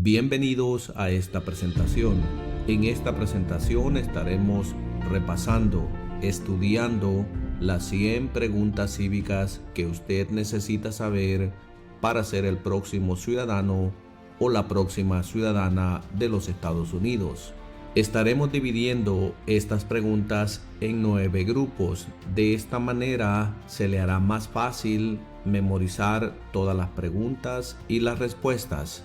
Bienvenidos a esta presentación. En esta presentación estaremos repasando, estudiando las 100 preguntas cívicas que usted necesita saber para ser el próximo ciudadano o la próxima ciudadana de los Estados Unidos. Estaremos dividiendo estas preguntas en 9 grupos. De esta manera se le hará más fácil memorizar todas las preguntas y las respuestas.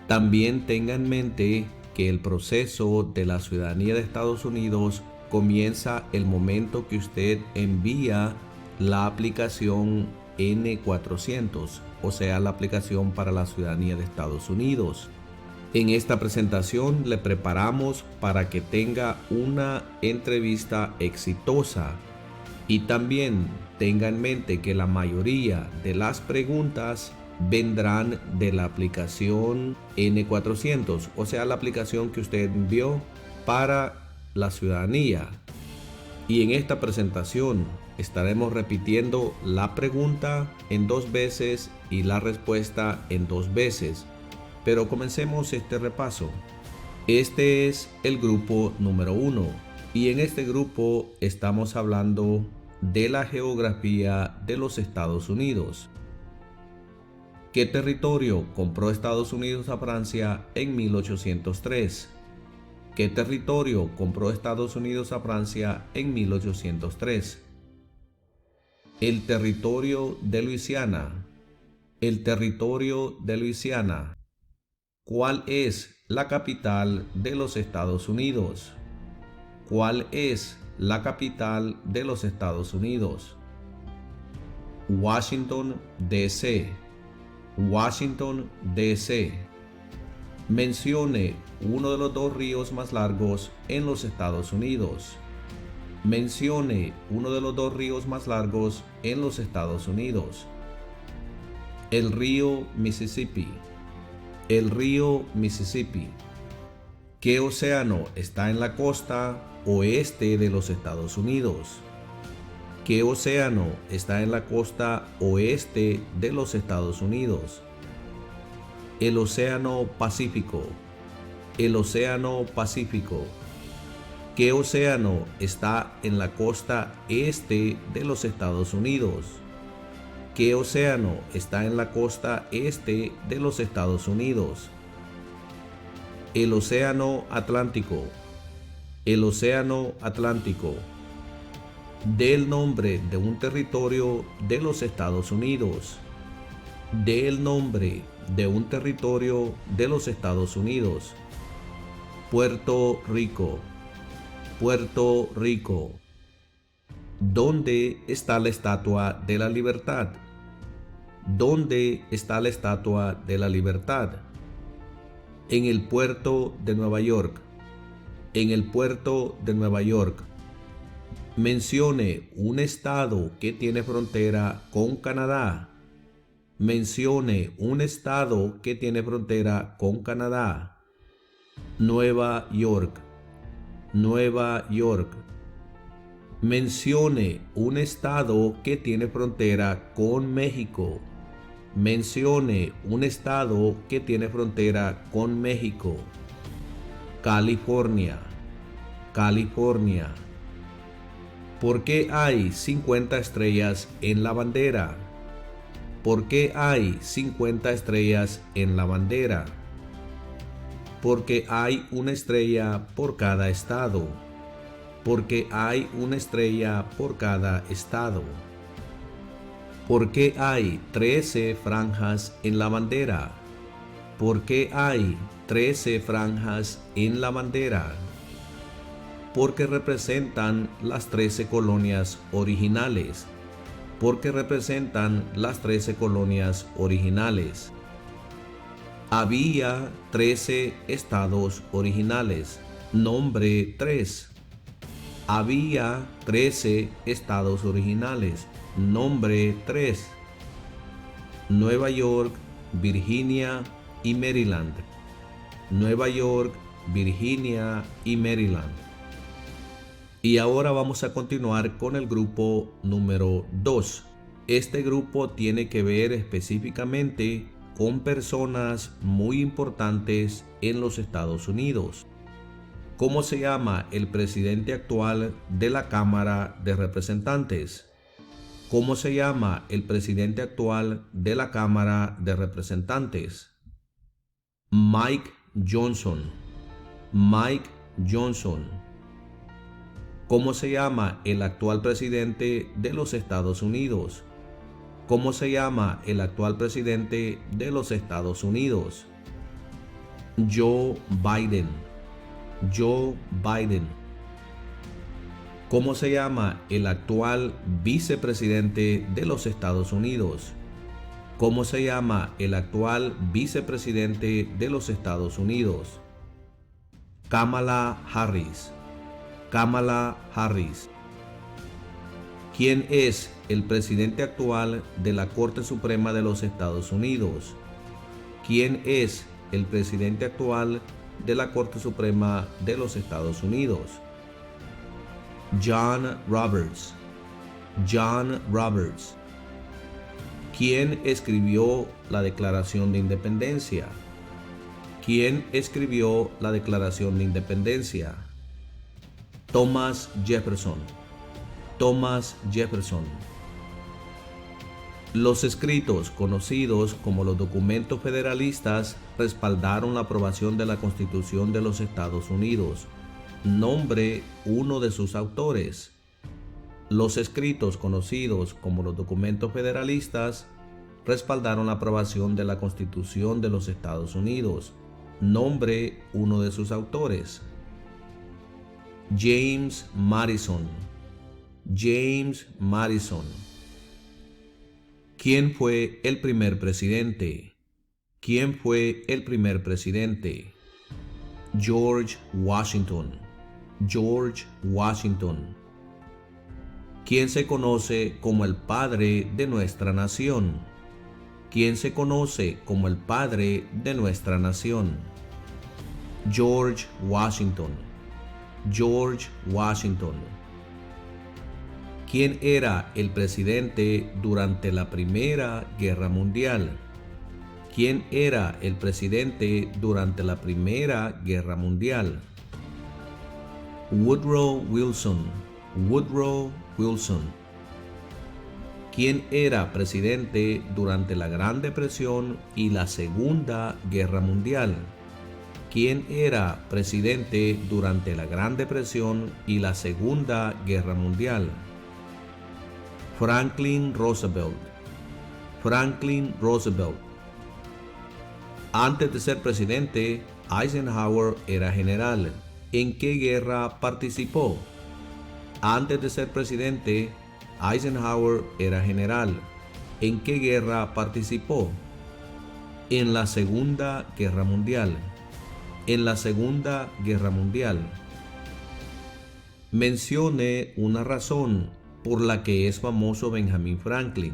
También tenga en mente que el proceso de la ciudadanía de Estados Unidos comienza el momento que usted envía la aplicación N-400, o sea, la aplicación para la ciudadanía de Estados Unidos. En esta presentación le preparamos para que tenga una entrevista exitosa y también tenga en mente que la mayoría de las preguntas vendrán de la aplicación N-400, o sea, la aplicación que usted envió para la ciudadanía. Y en esta presentación estaremos repitiendo la pregunta en 2 veces y la respuesta en 2 veces. Pero comencemos este repaso. Este es el grupo número 1 y en este grupo estamos hablando de la geografía de los Estados Unidos. ¿Qué territorio compró Estados Unidos a Francia en 1803? ¿Qué territorio compró Estados Unidos a Francia en 1803? El territorio de Luisiana. El territorio de Luisiana. ¿Cuál es la capital de los Estados Unidos? ¿Cuál es la capital de los Estados Unidos? Washington, D.C. Washington, D.C. Mencione uno de los 2 ríos más largos en los Estados Unidos. Mencione uno de los 2 ríos más largos en los Estados Unidos. El río Mississippi. El río Mississippi. ¿Qué océano está en la costa oeste de los Estados Unidos? ¿Qué océano está en la costa oeste de los Estados Unidos? El océano Pacífico. El océano Pacífico. ¿Qué océano está en la costa este de los Estados Unidos? ¿Qué océano está en la costa este de los Estados Unidos? El océano Atlántico. El océano Atlántico. Dé el nombre de un territorio de los Estados Unidos. Dé el nombre de un territorio de los Estados Unidos. Puerto Rico. Puerto Rico. ¿Dónde está la Estatua de la Libertad? ¿Dónde está la Estatua de la Libertad? En el puerto de Nueva York. En el puerto de Nueva York. Mencione un estado que tiene frontera con Canadá. Mencione un estado que tiene frontera con Canadá. Nueva York. Nueva York. Mencione un estado que tiene frontera con México. Mencione un estado que tiene frontera con México. California. California. ¿Por qué hay 50 estrellas en la bandera? ¿Por qué hay 50 estrellas en la bandera? Porque hay una estrella por cada estado. Porque hay una estrella por cada estado. ¿Por qué hay 13 franjas en la bandera? ¿Por qué hay 13 franjas en la bandera? Porque representan las 13 colonias originales. Porque representan las 13 colonias originales. Había 13 estados originales. Nombre 3. Había 13 estados originales. Nombre 3. Nueva York, Virginia y Maryland. Nueva York, Virginia y Maryland. Y ahora vamos a continuar con el grupo número 2. Este grupo tiene que ver específicamente con personas muy importantes en los Estados Unidos. ¿Cómo se llama el presidente actual de la Cámara de Representantes? ¿Cómo se llama el presidente actual de la Cámara de Representantes? Mike Johnson. Mike Johnson. ¿Cómo se llama el actual presidente de los Estados Unidos? ¿Cómo se llama el actual presidente de los Estados Unidos? Joe Biden. Joe Biden. ¿Cómo se llama el actual vicepresidente de los Estados Unidos? ¿Cómo se llama el actual vicepresidente de los Estados Unidos? Kamala Harris. Kamala Harris. ¿Quién es el presidente actual de la Corte Suprema de los Estados Unidos? ¿Quién es el presidente actual de la Corte Suprema de los Estados Unidos? John Roberts. John Roberts. ¿Quién escribió la Declaración de Independencia? ¿Quién escribió la Declaración de Independencia? Thomas Jefferson. Thomas Jefferson. Los escritos, conocidos como los documentos federalistas, respaldaron la aprobación de la Constitución de los Estados Unidos. Nombre uno de sus autores. Los escritos, conocidos como los documentos federalistas, respaldaron la aprobación de la Constitución de los Estados Unidos. Nombre uno de sus autores. James Madison. James Madison. ¿Quién fue el primer presidente? ¿Quién fue el primer presidente? George Washington. George Washington. ¿Quién se conoce como el padre de nuestra nación? ¿Quién se conoce como el padre de nuestra nación? George Washington. George Washington. ¿Quién era el presidente durante la Primera Guerra Mundial? ¿Quién era el presidente durante la Primera Guerra Mundial? Woodrow Wilson. Woodrow Wilson. ¿Quién era presidente durante la Gran Depresión y la Segunda Guerra Mundial? ¿Quién era presidente durante la Gran Depresión y la Segunda Guerra Mundial? Franklin Roosevelt. Franklin Roosevelt. Antes de ser presidente, Eisenhower era general. ¿En qué guerra participó? Antes de ser presidente, Eisenhower era general. ¿En qué guerra participó? En la Segunda Guerra Mundial. En la Segunda Guerra Mundial. Mencione una razón por la que es famoso Benjamin Franklin.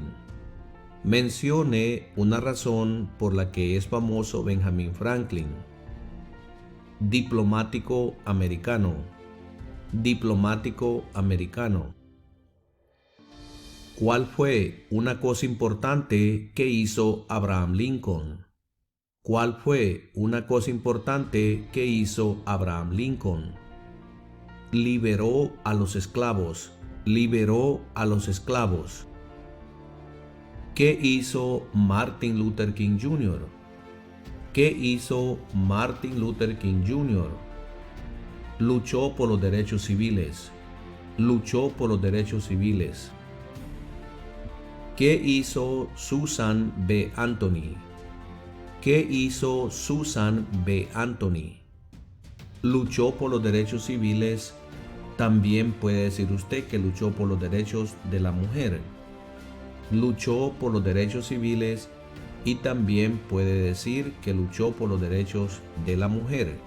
Mencione una razón por la que es famoso Benjamin Franklin. Diplomático americano. Diplomático americano. ¿Cuál fue una cosa importante que hizo Abraham Lincoln? ¿Cuál fue una cosa importante que hizo Abraham Lincoln? Liberó a los esclavos. Liberó a los esclavos. ¿Qué hizo Martin Luther King Jr.? ¿Qué hizo Martin Luther King Jr.? Luchó por los derechos civiles. Luchó por los derechos civiles. ¿Qué hizo Susan B. Anthony? ¿Qué hizo Susan B. Anthony? Luchó por los derechos civiles. También puede decir usted que luchó por los derechos de la mujer. Luchó por los derechos civiles y también puede decir que luchó por los derechos de la mujer.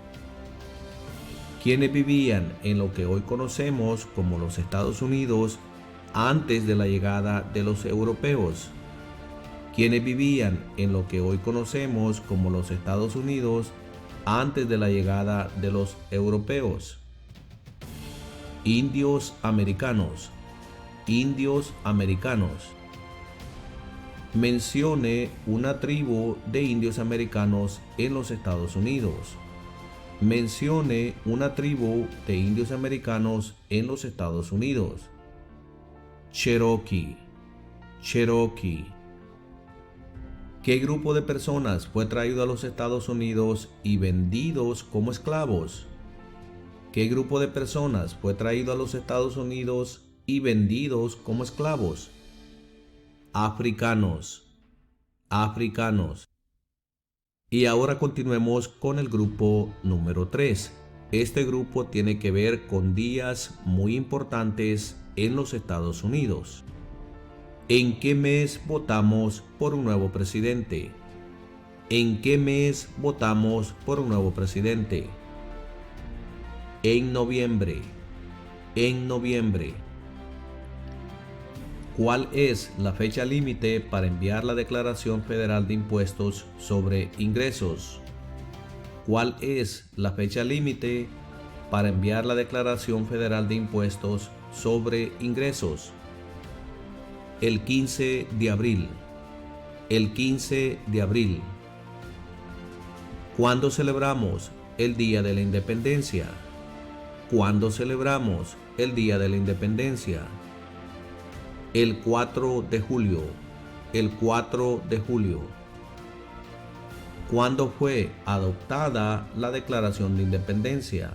Quienes vivían en lo que hoy conocemos como los Estados Unidos antes de la llegada de los europeos. Quienes vivían en lo que hoy conocemos como los Estados Unidos antes de la llegada de los europeos. Indios americanos. Indios americanos. Mencione una tribu de indios americanos en los Estados Unidos. Mencione una tribu de indios americanos en los Estados Unidos. Cherokee. Cherokee. ¿Qué grupo de personas fue traído a los Estados Unidos y vendidos como esclavos? ¿Qué grupo de personas fue traído a los Estados Unidos y vendidos como esclavos? Africanos. Africanos. Y ahora continuemos con el grupo número 3. Este grupo tiene que ver con días muy importantes en los Estados Unidos. ¿En qué mes votamos por un nuevo presidente? ¿En qué mes votamos por un nuevo presidente? En noviembre. En noviembre. ¿Cuál es la fecha límite para enviar la Declaración Federal de Impuestos sobre Ingresos? ¿Cuál es la fecha límite para enviar la Declaración Federal de Impuestos sobre Ingresos? El 15 de abril. El 15 de abril. ¿Cuándo celebramos el Día de la Independencia? ¿Cuándo celebramos el Día de la Independencia? El 4 de julio. El 4 de julio. ¿Cuándo fue adoptada la Declaración de Independencia?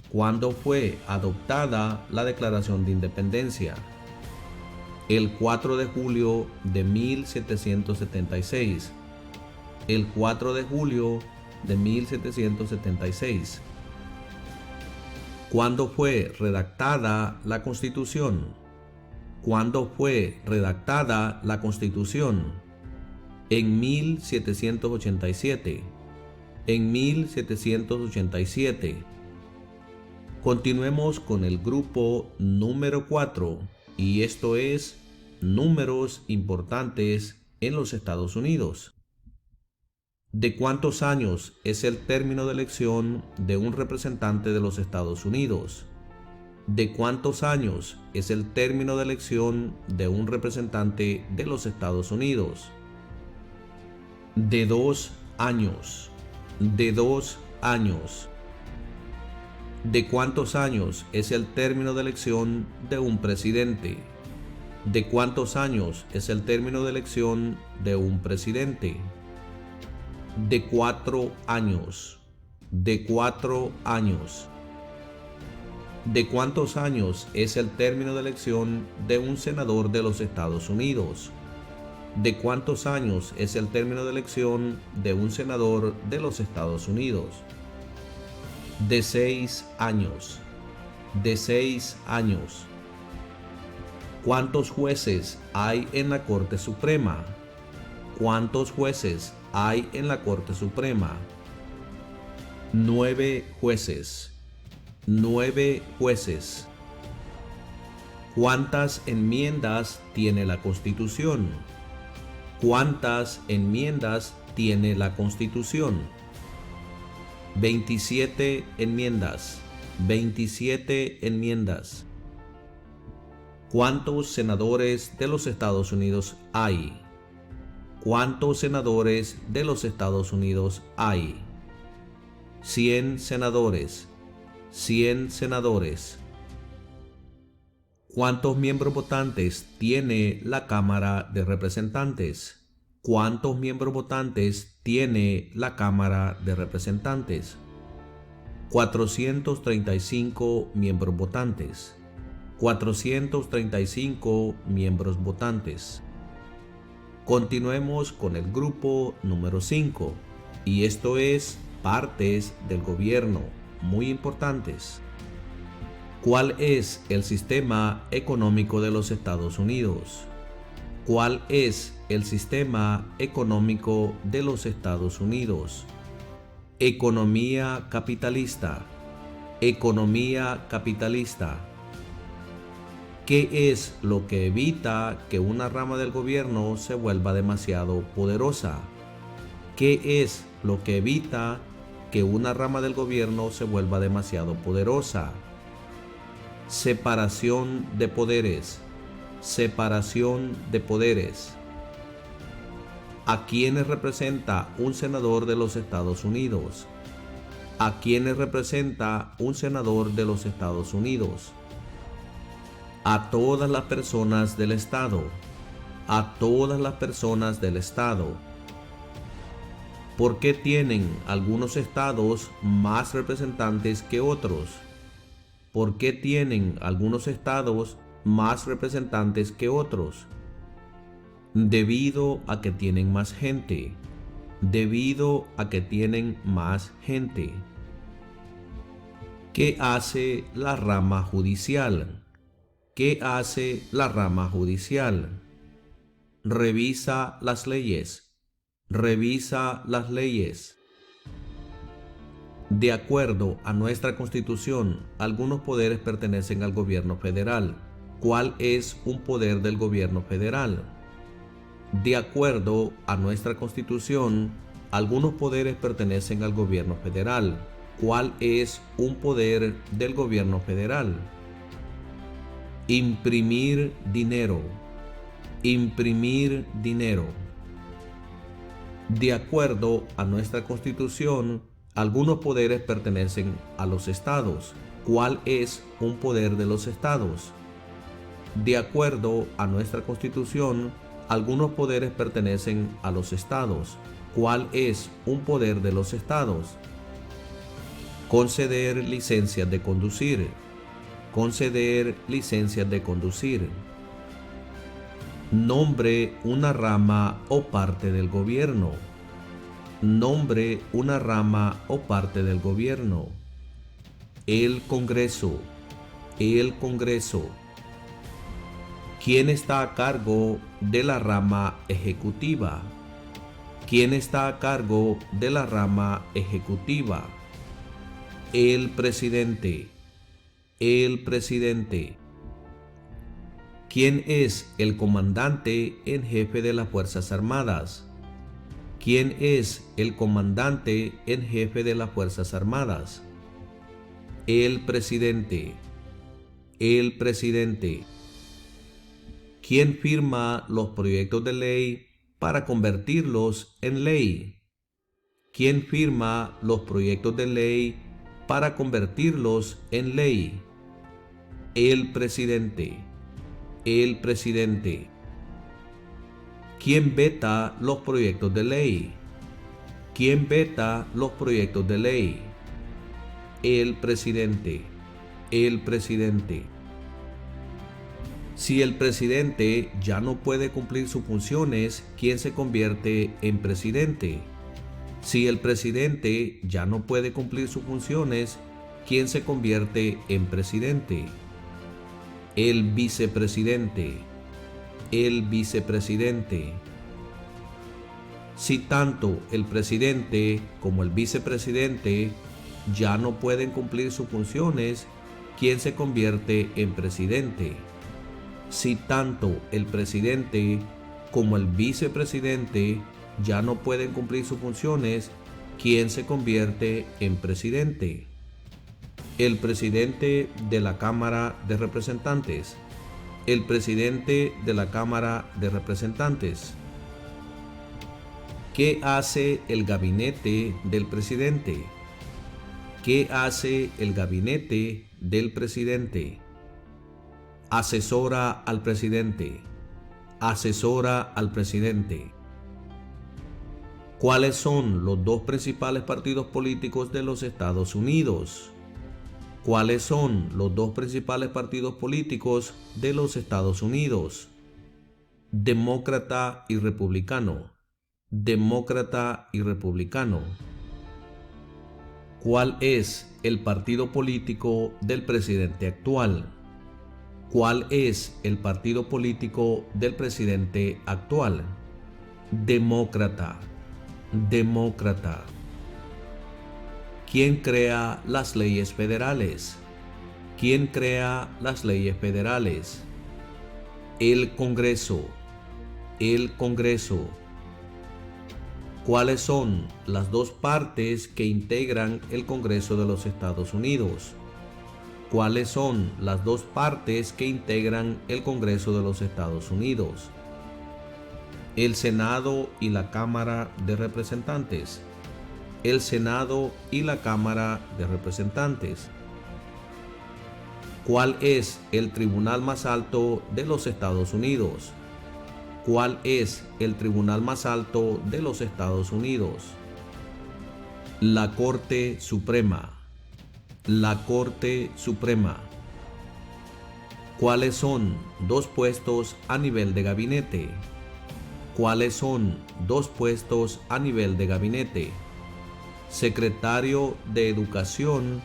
¿Cuándo fue adoptada la Declaración de Independencia? El 4 de julio de 1776. El 4 de julio de 1776. ¿Cuándo fue redactada la Constitución? ¿Cuándo fue redactada la Constitución? En 1787. En 1787. Continuemos con el grupo número 4, y esto es números importantes en los Estados Unidos. ¿De cuántos años es el término de elección de un representante de los Estados Unidos? ¿De cuántos años es el término de elección de un representante de los Estados Unidos? De 2 años. De 2 años. ¿De cuántos años es el término de elección de un presidente? ¿De cuántos años es el término de elección de un presidente? De 4 años. De 4 años. ¿De cuántos años es el término de elección de un senador de los Estados Unidos? ¿De cuántos años es el término de elección de un senador de los Estados Unidos? De 6 años. De 6 años. ¿Cuántos jueces hay en la Corte Suprema? ¿Cuántos jueces hay en la Corte Suprema? 9 jueces. 9 jueces. ¿Cuántas enmiendas tiene la Constitución? ¿Cuántas enmiendas tiene la Constitución? 27 enmiendas. 27 enmiendas. ¿Cuántos senadores de los Estados Unidos hay? ¿Cuántos senadores de los Estados Unidos hay? 100 senadores. 100 senadores. ¿Cuántos miembros votantes tiene la Cámara de Representantes? ¿Cuántos miembros votantes tiene la Cámara de Representantes? 435 miembros votantes. 435 miembros votantes. Continuemos con el grupo número 5, y esto es partes del gobierno muy importantes. ¿Cuál es el sistema económico de los Estados Unidos? ¿Cuál es el sistema económico de los Estados Unidos? Economía capitalista. Economía capitalista. ¿Qué es lo que evita que una rama del gobierno se vuelva demasiado poderosa? ¿Qué es lo que evita que una rama del gobierno se vuelva demasiado poderosa? Separación de poderes. Separación de poderes. ¿A quiénes representa un senador de los Estados Unidos? ¿A quiénes representa un senador de los Estados Unidos? A todas las personas del Estado. A todas las personas del Estado. ¿Por qué tienen algunos estados más representantes que otros? ¿Por qué tienen algunos estados más representantes que otros? Debido a que tienen más gente. Debido a que tienen más gente. ¿Qué hace la rama judicial? ¿Qué hace la rama judicial? Revisa las leyes. Revisa las leyes. De acuerdo a nuestra Constitución, algunos poderes pertenecen al gobierno federal. ¿Cuál es un poder del gobierno federal? De acuerdo a nuestra Constitución, algunos poderes pertenecen al gobierno federal. ¿Cuál es un poder del gobierno federal? Imprimir dinero. Imprimir dinero. De acuerdo a nuestra Constitución, algunos poderes pertenecen a los estados. ¿Cuál es un poder de los estados? De acuerdo a nuestra Constitución, algunos poderes pertenecen a los estados. ¿Cuál es un poder de los estados? Conceder licencias de conducir. Conceder licencias de conducir. Nombre una rama o parte del gobierno. Nombre una rama o parte del gobierno. El Congreso. El Congreso. ¿Quién está a cargo de la rama ejecutiva? ¿Quién está a cargo de la rama ejecutiva? El presidente. El presidente. ¿Quién es el comandante en jefe de las Fuerzas Armadas? ¿Quién es el comandante en jefe de las Fuerzas Armadas? El presidente. El presidente. ¿Quién firma los proyectos de ley para convertirlos en ley? ¿Quién firma los proyectos de ley para convertirlos en ley? El presidente. El presidente. ¿Quién veta los proyectos de ley? ¿Quién veta los proyectos de ley? El presidente. El presidente. Si el presidente ya no puede cumplir sus funciones, ¿quién se convierte en presidente? Si el presidente ya no puede cumplir sus funciones, ¿quién se convierte en presidente? El vicepresidente. El vicepresidente. Si tanto el presidente como el vicepresidente ya no pueden cumplir sus funciones, ¿quién se convierte en presidente? Si tanto el presidente como el vicepresidente ya no pueden cumplir sus funciones, ¿quién se convierte en presidente? El presidente de la Cámara de Representantes. El presidente de la Cámara de Representantes. ¿Qué hace el gabinete del presidente? ¿Qué hace el gabinete del presidente? Asesora al presidente. Asesora al presidente. ¿Cuáles son los dos principales partidos políticos de los Estados Unidos? ¿Cuáles son los dos principales partidos políticos de los Estados Unidos? Demócrata y republicano. Demócrata y republicano. ¿Cuál es el partido político del presidente actual? ¿Cuál es el partido político del presidente actual? Demócrata. Demócrata. ¿Quién crea las leyes federales? ¿Quién crea las leyes federales? El Congreso. El Congreso. ¿Cuáles son las dos partes que integran el Congreso de los Estados Unidos? ¿Cuáles son las dos partes que integran el Congreso de los Estados Unidos? el Senado y la Cámara de Representantes, el Senado y la Cámara de Representantes. ¿Cuál es el tribunal más alto de los Estados Unidos? ¿Cuál es el tribunal más alto de los Estados Unidos? La Corte Suprema. La Corte Suprema. ¿Cuáles son dos puestos a nivel de gabinete? ¿Cuáles son dos puestos a nivel de gabinete? Secretario de Educación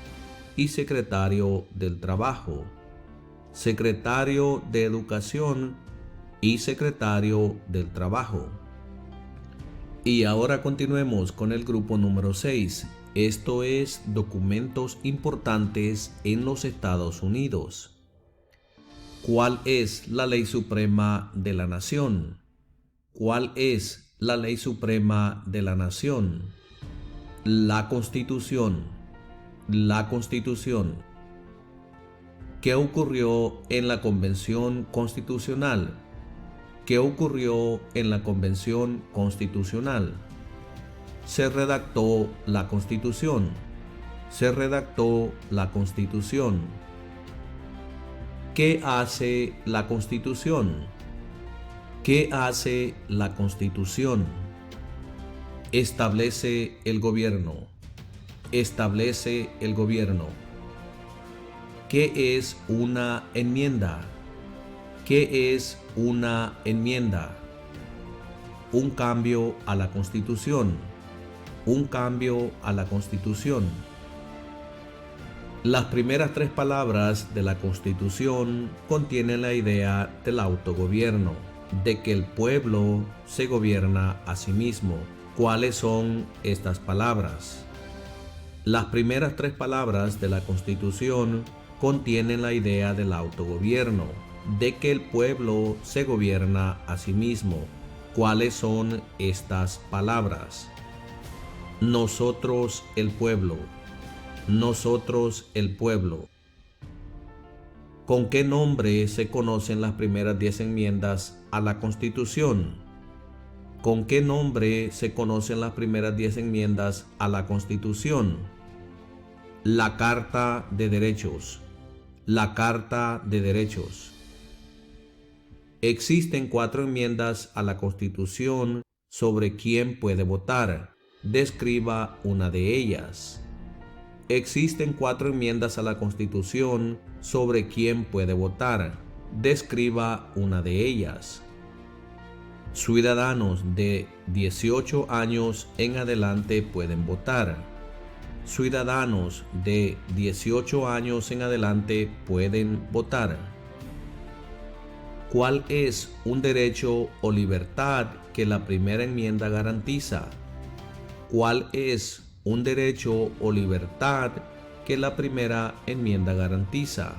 y Secretario del Trabajo. Secretario de Educación y Secretario del Trabajo. Y ahora continuemos con el grupo número 6. Esto es documentos importantes en los Estados Unidos. ¿Cuál es la ley suprema de la nación? ¿Cuál es la ley suprema de la nación? La Constitución. La Constitución. ¿Qué ocurrió en la Convención Constitucional? ¿Qué ocurrió en la Convención Constitucional? Se redactó la Constitución. Se redactó la Constitución. ¿Qué hace la Constitución? ¿Qué hace la Constitución? Establece el gobierno. Establece el gobierno. ¿Qué es una enmienda? ¿Qué es una enmienda? Un cambio a la Constitución. Un cambio a la Constitución. Las primeras tres palabras de la Constitución contienen la idea del autogobierno, de que el pueblo se gobierna a sí mismo. ¿Cuáles son estas palabras? Las primeras tres palabras de la Constitución contienen la idea del autogobierno, de que el pueblo se gobierna a sí mismo. ¿Cuáles son estas palabras? Nosotros el pueblo. Nosotros el pueblo. ¿Con qué nombre se conocen las primeras 10 enmiendas a la Constitución? ¿Con qué nombre se conocen las primeras 10 enmiendas a la Constitución? La Carta de Derechos. La Carta de Derechos. Existen 4 enmiendas a la Constitución sobre quién puede votar. Describa una de ellas. Existen 4 enmiendas a la Constitución sobre quién puede votar. Describa una de ellas. Ciudadanos de 18 años en adelante pueden votar. Ciudadanos de 18 años en adelante pueden votar. ¿Cuál es un derecho o libertad que la primera enmienda garantiza? ¿Cuál es un derecho o libertad que la primera enmienda garantiza?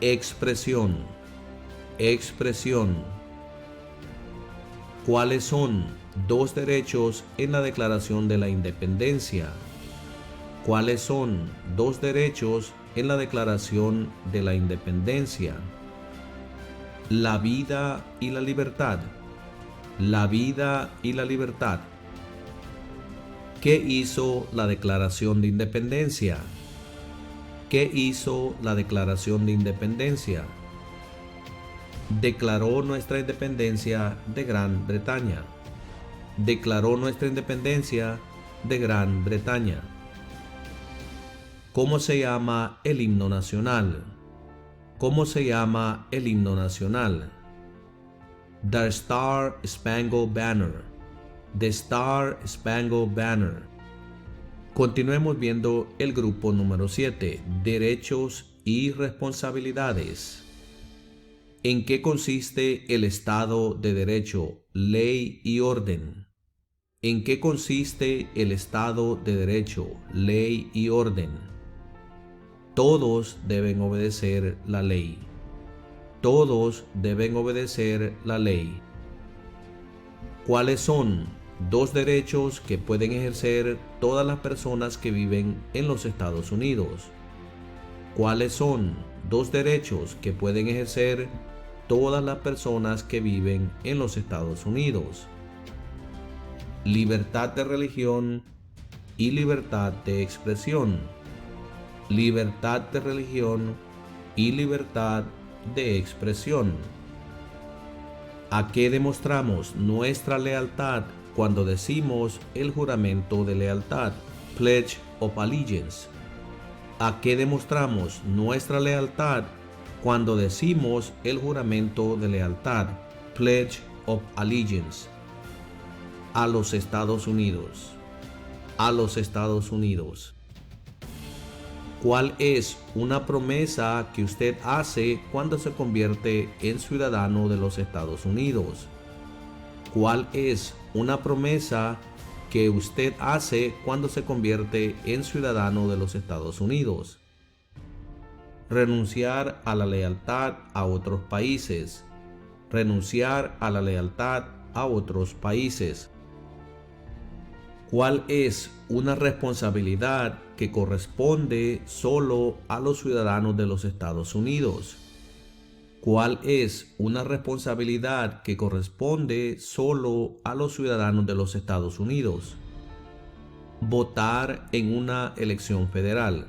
Expresión. Expresión. ¿Cuáles son dos derechos en la Declaración de la Independencia? ¿Cuáles son dos derechos en la Declaración de la Independencia? La vida y la libertad. La vida y la libertad. ¿Qué hizo la Declaración de Independencia? ¿Qué hizo la Declaración de Independencia? Declaró nuestra independencia de Gran Bretaña. Declaró nuestra independencia de Gran Bretaña. ¿Cómo se llama el himno nacional? ¿Cómo se llama el himno nacional? The Star Spangled Banner. The Star Spangled Banner. Continuemos viendo el grupo número 7, derechos y responsabilidades. ¿En qué consiste el Estado de Derecho, ley y orden? ¿En qué consiste el Estado de Derecho, ley y orden? Todos deben obedecer la ley. Todos deben obedecer la ley. ¿Cuáles son dos derechos que pueden ejercer todas las personas que viven en los Estados Unidos? ¿Cuáles son dos derechos que pueden ejercer todas las personas que viven en los Estados Unidos. Libertad de religión y libertad de expresión. Libertad de religión y libertad de expresión. ¿A qué demostramos nuestra lealtad cuando decimos el juramento de lealtad, Pledge of Allegiance? ¿A qué demostramos nuestra lealtad cuando decimos el juramento de lealtad, Pledge of Allegiance? A los Estados Unidos. A los Estados Unidos. ¿Cuál es una promesa que usted hace cuando se convierte en ciudadano de los Estados Unidos? ¿Cuál es una promesa que usted hace cuando se convierte en ciudadano de los Estados Unidos? Renunciar a la lealtad a otros países. Renunciar a la lealtad a otros países. ¿Cuál es una responsabilidad que corresponde solo a los ciudadanos de los Estados Unidos? ¿Cuál es una responsabilidad que corresponde solo a los ciudadanos de los Estados Unidos? Votar en una elección federal.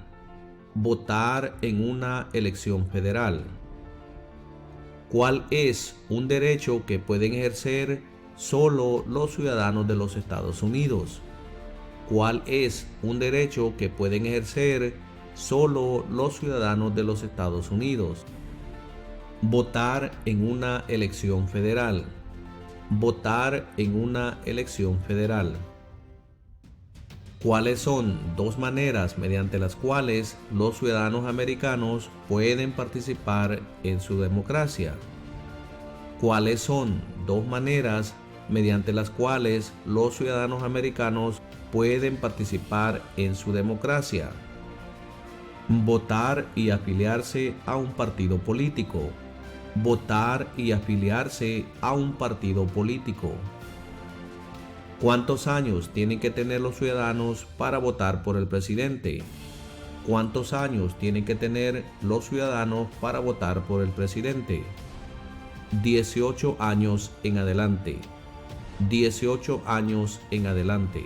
Votar en una elección federal. ¿Cuál es un derecho que pueden ejercer solo los ciudadanos de los Estados Unidos? ¿Cuál es un derecho que pueden ejercer solo los ciudadanos de los Estados Unidos? Votar en una elección federal. Votar en una elección federal. ¿Cuáles son dos maneras mediante las cuales los ciudadanos americanos pueden participar en su democracia? ¿Cuáles son dos maneras mediante las cuales los ciudadanos americanos pueden participar en su democracia? Votar y afiliarse a un partido político. Votar y afiliarse a un partido político. ¿Cuántos años tienen que tener los ciudadanos para votar por el presidente? ¿Cuántos años tienen que tener los ciudadanos para votar por el presidente? 18 años en adelante. 18 años en adelante.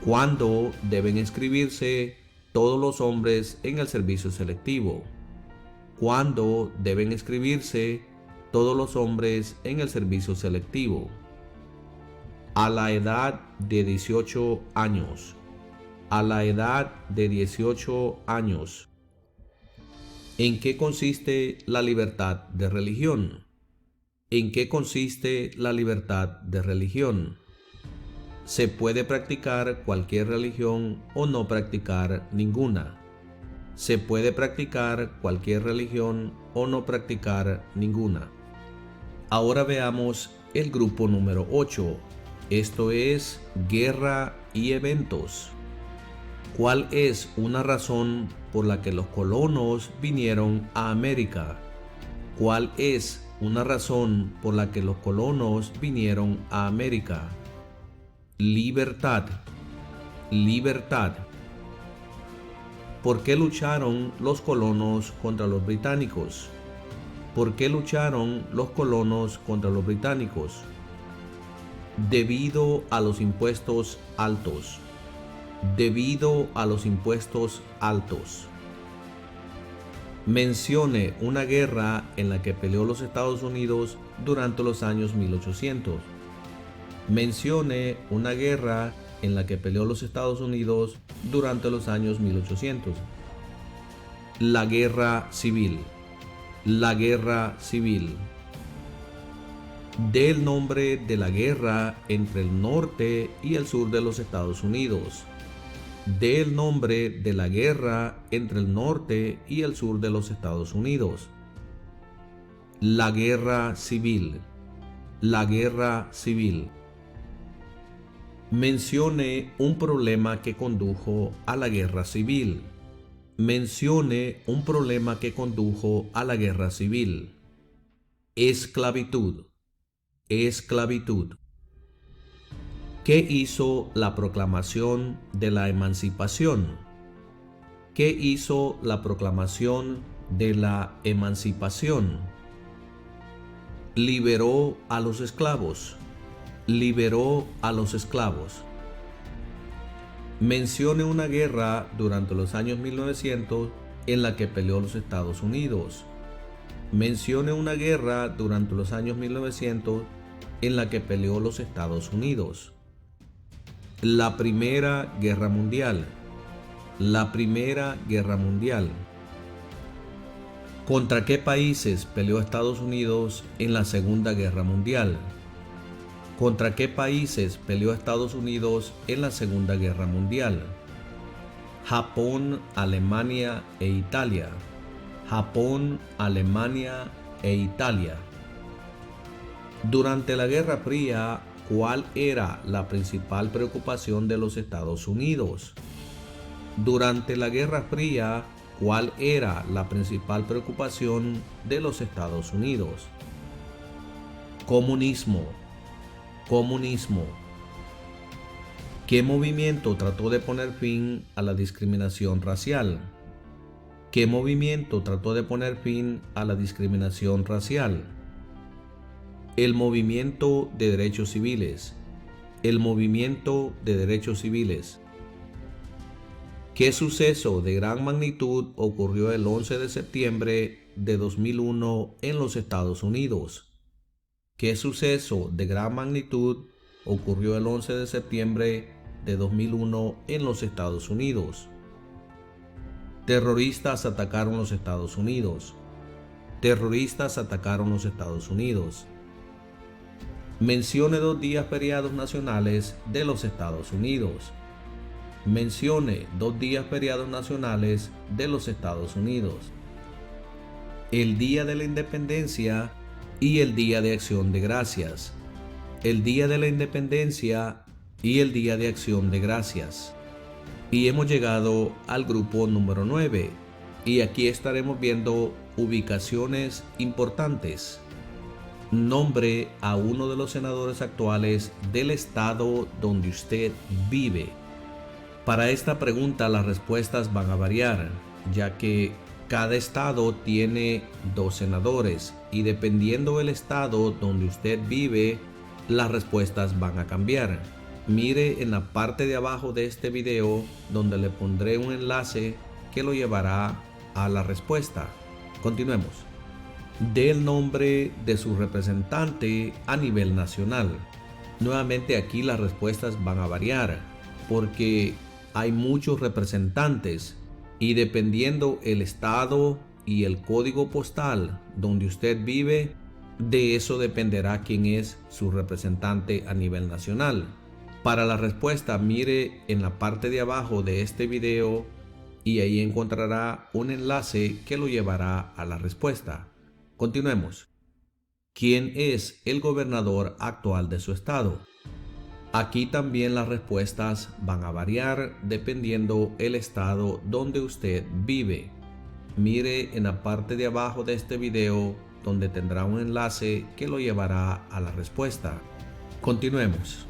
¿Cuándo deben inscribirse todos los hombres en el servicio selectivo? ¿Cuándo deben inscribirse todos los hombres en el servicio selectivo? A la edad de 18 años. A la edad de 18 años. ¿En qué consiste la libertad de religión? ¿En qué consiste la libertad de religión? Se puede practicar cualquier religión o no practicar ninguna. Se puede practicar cualquier religión o no practicar ninguna. Ahora veamos el grupo número 8. Esto es guerra y eventos. ¿Cuál es una razón por la que los colonos vinieron a América? ¿Cuál es una razón por la que los colonos vinieron a América? Libertad. Libertad. ¿Por qué lucharon los colonos contra los británicos? ¿Por qué lucharon los colonos contra los británicos? Debido a los impuestos altos. Debido a los impuestos altos. Mencione una guerra en la que peleó los Estados Unidos durante los años 1800. Mencione una guerra en la que peleó los Estados Unidos durante los años 1800. La guerra civil. La guerra civil. Dé el nombre de la guerra entre el norte y el sur de los Estados Unidos. Dé el nombre de la guerra entre el norte y el sur de los Estados Unidos. La guerra civil. La guerra civil. Mencione un problema que condujo a la guerra civil. Mencione un problema que condujo a la guerra civil. Esclavitud. Esclavitud. ¿Qué hizo la proclamación de la emancipación? ¿Qué hizo la proclamación de la emancipación? Liberó a los esclavos. Liberó a los esclavos. Mencione una guerra durante los años 1900 en la que peleó los Estados Unidos. Mencione una guerra durante los años 1900 en la que peleó los Estados Unidos. La Primera Guerra Mundial. La Primera Guerra Mundial. ¿Contra qué países peleó Estados Unidos en la Segunda Guerra Mundial? ¿Contra qué países peleó Estados Unidos en la Segunda Guerra Mundial? Japón, Alemania e Italia. Japón, Alemania e Italia. Durante la Guerra Fría, ¿cuál era la principal preocupación de los Estados Unidos? Durante la Guerra Fría, ¿cuál era la principal preocupación de los Estados Unidos? Comunismo. Comunismo. ¿Qué movimiento trató de poner fin a la discriminación racial? ¿Qué movimiento trató de poner fin a la discriminación racial? El movimiento de derechos civiles. El movimiento de derechos civiles. ¿Qué suceso de gran magnitud ocurrió el 11 de septiembre de 2001 en los Estados Unidos? ¿Qué suceso de gran magnitud ocurrió el 11 de septiembre de 2001 en los Estados Unidos? Terroristas atacaron los Estados Unidos. Terroristas atacaron los Estados Unidos. Mencione 2 días feriados nacionales de los Estados Unidos. Mencione 2 días feriados nacionales de los Estados Unidos. El Día de la Independencia y el Día de Acción de Gracias. El Día de la Independencia y el Día de Acción de Gracias. Y hemos llegado al grupo número 9. Y aquí estaremos viendo ubicaciones importantes. Nombre a uno de los senadores actuales del estado donde usted vive. Para esta pregunta las respuestas van a variar, ya que cada estado tiene 2 senadores y dependiendo del estado donde usted vive, las respuestas van a cambiar. Mire en la parte de abajo de este video donde le pondré un enlace que lo llevará a la respuesta. Continuemos. Dé el nombre de su representante a nivel nacional. Nuevamente aquí las respuestas van a variar porque hay muchos representantes y dependiendo el estado y el código postal donde usted vive, de eso dependerá quién es su representante a nivel nacional. Para la respuesta, mire en la parte de abajo de este video y ahí encontrará un enlace que lo llevará a la respuesta. Continuemos. ¿Quién es el gobernador actual de su estado? Aquí también las respuestas van a variar dependiendo el estado donde usted vive. Mire en la parte de abajo de este video donde tendrá un enlace que lo llevará a la respuesta. Continuemos.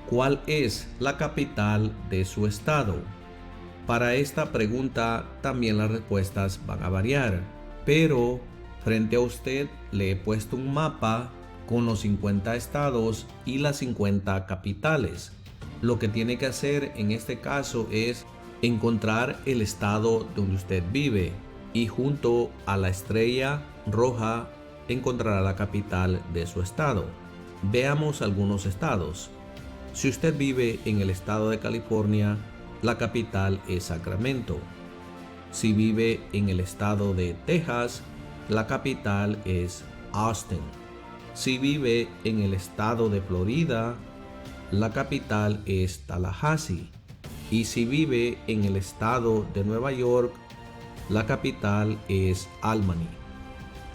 ¿Cuál es la capital de su estado? Para esta pregunta también las respuestas van a variar, pero frente a usted le he puesto un mapa con los 50 estados y las 50 capitales. Lo que tiene que hacer en este caso es encontrar el estado donde usted vive y junto a la estrella roja encontrará la capital de su estado. Veamos algunos estados. Si usted vive en el estado de California, la capital es Sacramento. Si vive en el estado de Texas, la capital es Austin. Si vive en el estado de Florida, la capital es Tallahassee. Y si vive en el estado de Nueva York, la capital es Albany.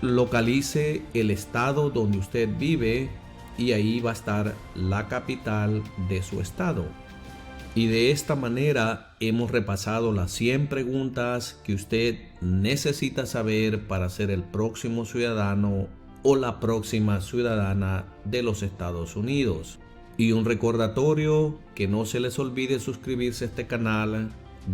Localice el estado donde usted vive y ahí va a estar la capital de su estado. Y de esta manera hemos repasado las 100 preguntas que usted necesita saber para ser el próximo ciudadano o la próxima ciudadana de los Estados Unidos. Y un recordatorio, que no se les olvide suscribirse a este canal,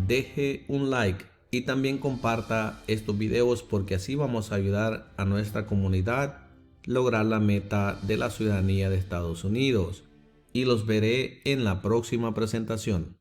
deje un like y también comparta estos videos porque así vamos a ayudar a nuestra comunidad lograr la meta de la ciudadanía de Estados Unidos. Y los veré en la próxima presentación.